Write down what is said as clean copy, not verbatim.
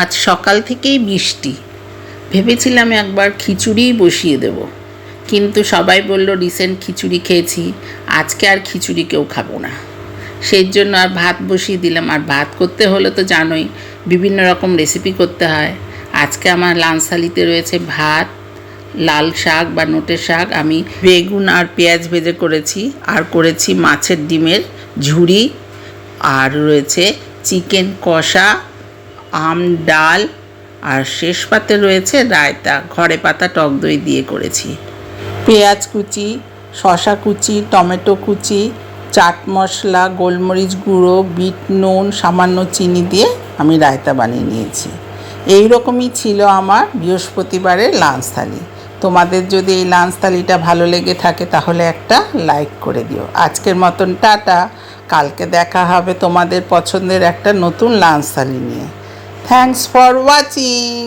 আজ সকাল থেকেই বৃষ্টি। ভেবেছিলাম একবার খিচুড়িই বসিয়ে দেব, কিন্তু সবাই বলল রিসেন্ট খিচুড়ি খেয়েছি, আজকে আর খিচুড়ি কেউ খাবো না। সেই জন্য আর ভাত বসিয়ে দিলাম। আর ভাত করতে হলে তো জানোই বিভিন্ন রকম রেসিপি করতে হয়। আজকে আমার লাঞ্চ থালিতে রয়েছে ভাত, লাল শাক বা নোটে শাক, আমি বেগুন আর পেঁয়াজ ভেজে করেছি, আর করেছি মাছের ডিমের ঝুড়ি, আর রয়েছে চিকেন কষা, আম ডাল, আর শেষ পাতে রয়েছে রায়তা, ঘরে পাতা টক দই দিয়ে করেছি। পেঁয়াজ কুচি, শসা কুচি, টমেটো কুচি, চাট মশলা, গোলমরিচ গুঁড়ো, বিট নুন, সামান্য চিনি দিয়ে আমি রায়তা বানিয়ে নিয়েছি। এই রকমই ছিল আমার বৃহস্পতিবারের লাঞ্চ থালি। তোমাদের যদি এই লাঞ্চ থালিটা ভালো লেগে থাকে তাহলে একটা লাইক করে দিও। আজকের মতন টাটা। কালকে দেখা হবে তোমাদের পছন্দের একটা নতুন লাঞ্চ থালি নিয়ে। Thanks for watching.